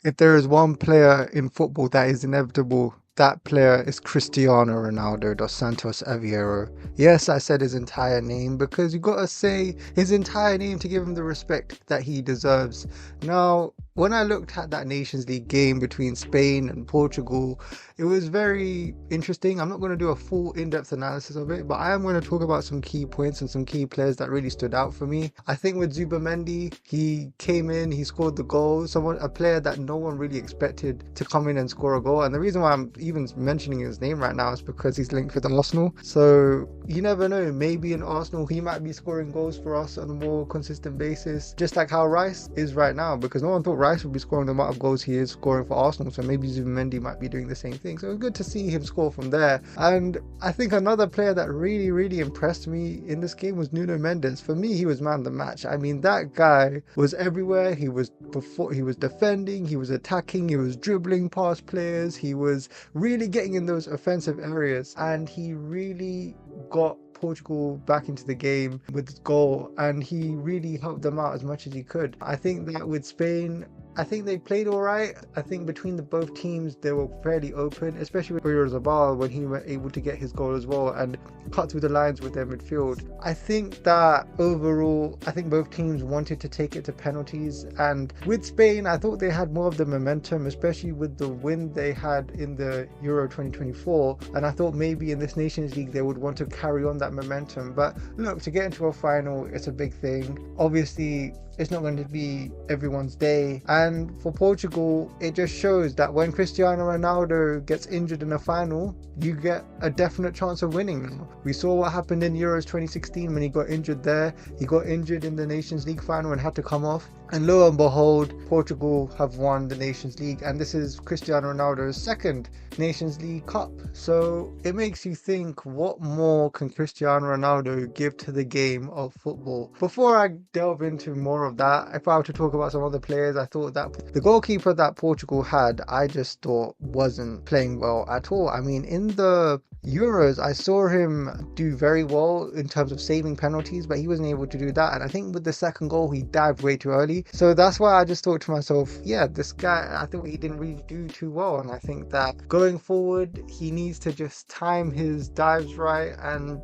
If there is one player in football that is inevitable, that player is Cristiano Ronaldo dos Santos Aveiro. Yes, I said his entire name because you gotta say his entire name to give him the respect that he deserves. Now, when I looked at that Nations League game between Spain and Portugal, it was very interesting. I'm not going to do a full in-depth analysis of it, but I am going to talk about some key points and some key players that really stood out for me. I think with Mendy, he came in, he scored the goal. A player that no one really expected to come in and score a goal. And the reason why I'm even mentioning his name right now is because he's linked with Arsenal. So you never know. Maybe in Arsenal, he might be scoring goals for us on a more consistent basis, just like how Rice is right now, because no one thought Rice would be scoring the amount of goals he is scoring for Arsenal. So maybe Mendy might be doing the same thing. So it's good to see him score from there. And I think another player that really impressed me in this game was Nuno Mendes. For me, he was man of the match. I mean, that guy was everywhere. He was defending, he was attacking, he was dribbling past players, he was really getting in those offensive areas, and he really got Portugal back into the game with his goal, and he really helped them out as much as he could. I think that with Spain, I think they played all right. I think between the both teams, they were fairly open, especially with Oyarzabal when he was able to get his goal as well and cut through the lines with their midfield. I think that overall, I think both teams wanted to take it to penalties. And with Spain, I thought they had more of the momentum, especially with the win they had in the Euro 2024. And I thought maybe in this Nations League, they would want to carry on that momentum. But look, to get into a final, it's a big thing. Obviously, it's not going to be everyone's day. And for Portugal, it just shows that when Cristiano Ronaldo gets injured in a final, you get a definite chance of winning now. We saw what happened in Euros 2016 when he got injured there. He got injured in the Nations League final and had to come off. And lo and behold, Portugal have won the Nations League. And this is Cristiano Ronaldo's second Nations League Cup. So it makes you think, what more can Cristiano Ronaldo give to the game of football? Before I delve into more of that, if I were to talk about some other players, I thought that the goalkeeper that Portugal had, I just thought wasn't playing well at all. I mean, in the Euros, I saw him do very well in terms of saving penalties, but he wasn't able to do that. And I think with the second goal, he dived way too early. So that's why I just thought to myself, yeah, this guy, I think he didn't really do too well. And I think that going forward, he needs to just time his dives right and,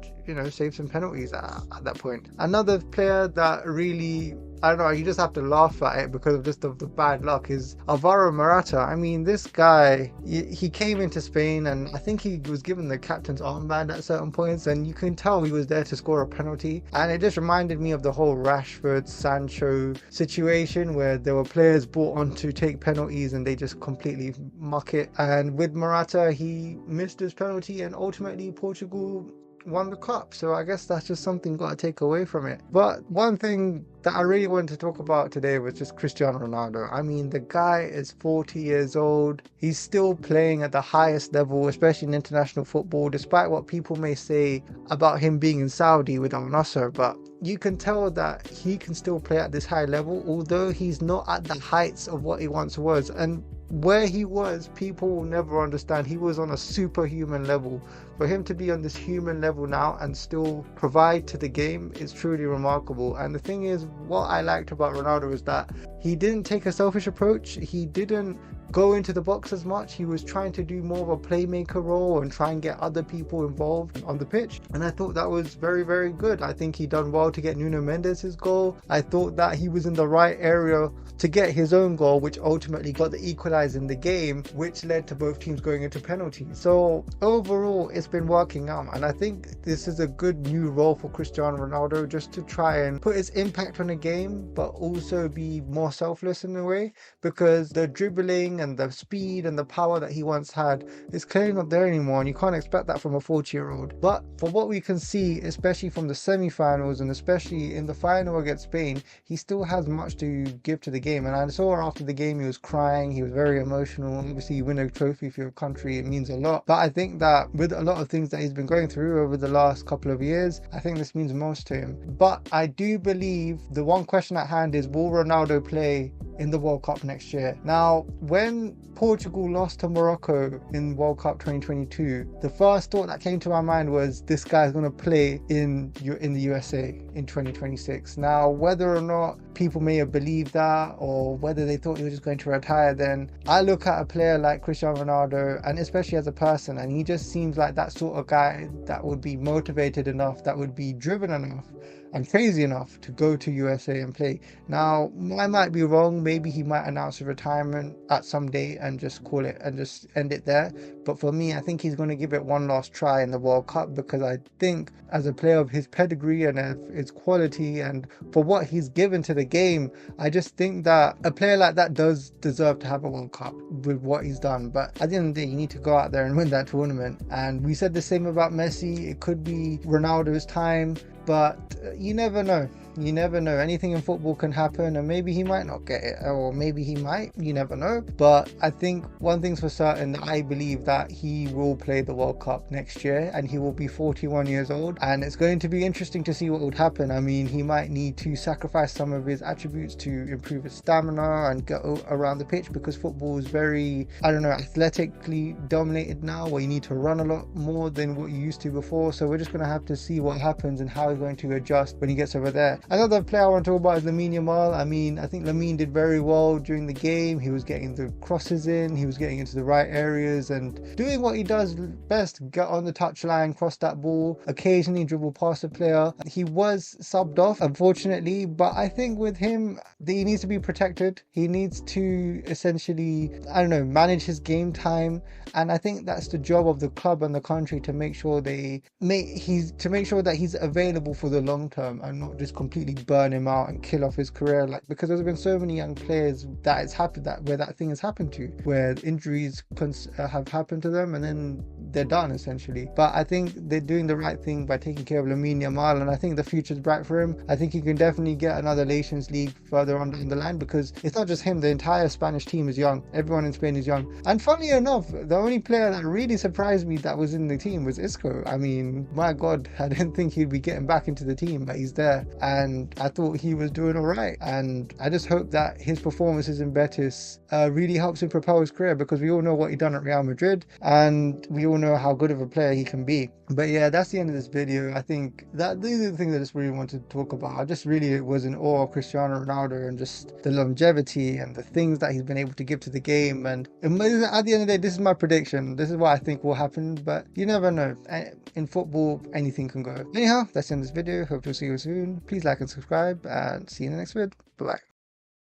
save some penalties at that point. Another player that really, I don't know, you just have to laugh at it because of just the bad luck is Alvaro Morata. I mean, this guy, he came into Spain and I think he was given the captain's armband at certain points, and you can tell he was there to score a penalty. And it just reminded me of the whole Rashford Sancho situation where there were players brought on to take penalties and they just completely muck it. And with Morata, he missed his penalty and ultimately Portugal won the cup. So I guess that's just something got to take away from it. But one thing that I really wanted to talk about today was just Cristiano Ronaldo. I mean, the guy is 40 years old. He's still playing at the highest level, especially in international football, despite what people may say about him being in Saudi with Al Nassr. But you can tell that he can still play at this high level, although he's not at the heights of what he once was. And where he was, people will never understand. He was on a superhuman level. For him to be on this human level now and still provide to the game is truly remarkable. And the thing is, what I liked about Ronaldo is that he didn't take a selfish approach. He didn't go into the box as much. He was trying to do more of a playmaker role and try and get other people involved on the pitch. And I thought that was very good. I think he done well to get Nuno Mendes his goal. I thought that he was in the right area to get his own goal, which ultimately got the equalizer in the game, which led to both teams going into penalties. So overall, it's been working out. And I think this is a good new role for Cristiano Ronaldo, just to try and put his impact on the game, but also be more selfless in a way, because the dribbling and the speed and the power that he once had is clearly not there anymore, and you can't expect that from a 40-year-old. But for what we can see, especially from the semi-finals and especially in the final against Spain, he still has much to give to the game. And I saw after the game he was crying, he was very emotional. Obviously, you win a trophy for your country, it means a lot. But I think that with a lot of things that he's been going through over the last couple of years, I think this means most to him. But I do believe the one question at hand is, will Ronaldo play in the World Cup next year? Now, when when Portugal lost to Morocco in World Cup 2022, the first thought that came to my mind was this guy's going to play in the USA in 2026. Now, whether or not people may have believed that, or whether they thought he was just going to retire, then I look at a player like Cristiano Ronaldo, and especially as a person, and he just seems like that sort of guy that would be motivated enough, that would be driven enough and crazy enough to go to USA and play. Now, I might be wrong. Maybe he might announce a retirement at some date and just call it and just end it there. But for me, I think he's going to give it one last try in the World Cup, because I think as a player of his pedigree and of his quality and for what he's given to the game, I just think that a player like that does deserve to have a World Cup with what he's done. But at the end of the day, you need to go out there and win that tournament. And we said the same about Messi. It could be Ronaldo's time, but you never know. You never know. Anything in football can happen, and maybe he might not get it, or maybe he might. You never know. But I think one thing's for certain, I believe that he will play the World Cup next year, and he will be 41 years old, and it's going to be interesting to see what would happen. I mean, he might need to sacrifice some of his attributes to improve his stamina and get around the pitch, because football is very, I don't know, athletically dominated now, where you need to run a lot more than what you used to before. So we're just going to have to see what happens and how he's going to adjust when he gets over there. Another player I want to talk about is Lamine Yamal. I mean, I think Lamine did very well during the game. He was getting the crosses in, he was getting into the right areas and doing what he does best: get on the touchline, cross that ball, occasionally dribble past a player. He was subbed off, unfortunately, but I think with him, he needs to be protected. He needs to essentially, I don't know, manage his game time, and I think that's the job of the club and the country, to make sure that he's available for the long term and not just completely burn him out and kill off his career, like, because there's been so many young players that it's happened, where that thing has happened to, where injuries have happened to them and then they're done essentially. But I think they're doing the right thing by taking care of Lamine Yamal, and I think the future's bright for him. I think he can definitely get another Nations League further on down the line, because it's not just him, the entire Spanish team is young. Everyone in Spain is young. And funnily enough, the only player that really surprised me that was in the team was Isco. I mean, my God, I didn't think he'd be getting back into the team, but he's there, and I thought he was doing all right. And I just hope that his performances in Betis really helps him propel his career, because we all know what he done at Real Madrid, and we all know how good of a player he can be. But yeah, that's the end of this video. I think that these are the things I just really wanted to talk about. I just really was in awe of Cristiano Ronaldo and just the longevity and the things that he's been able to give to the game. And at the end of the day, this is my prediction. This is what I think will happen, but you never know. In football, anything can go. Anyhow, that's the end of this video. Hope to see you soon. Please like and subscribe, and see you in the next vid. Bye.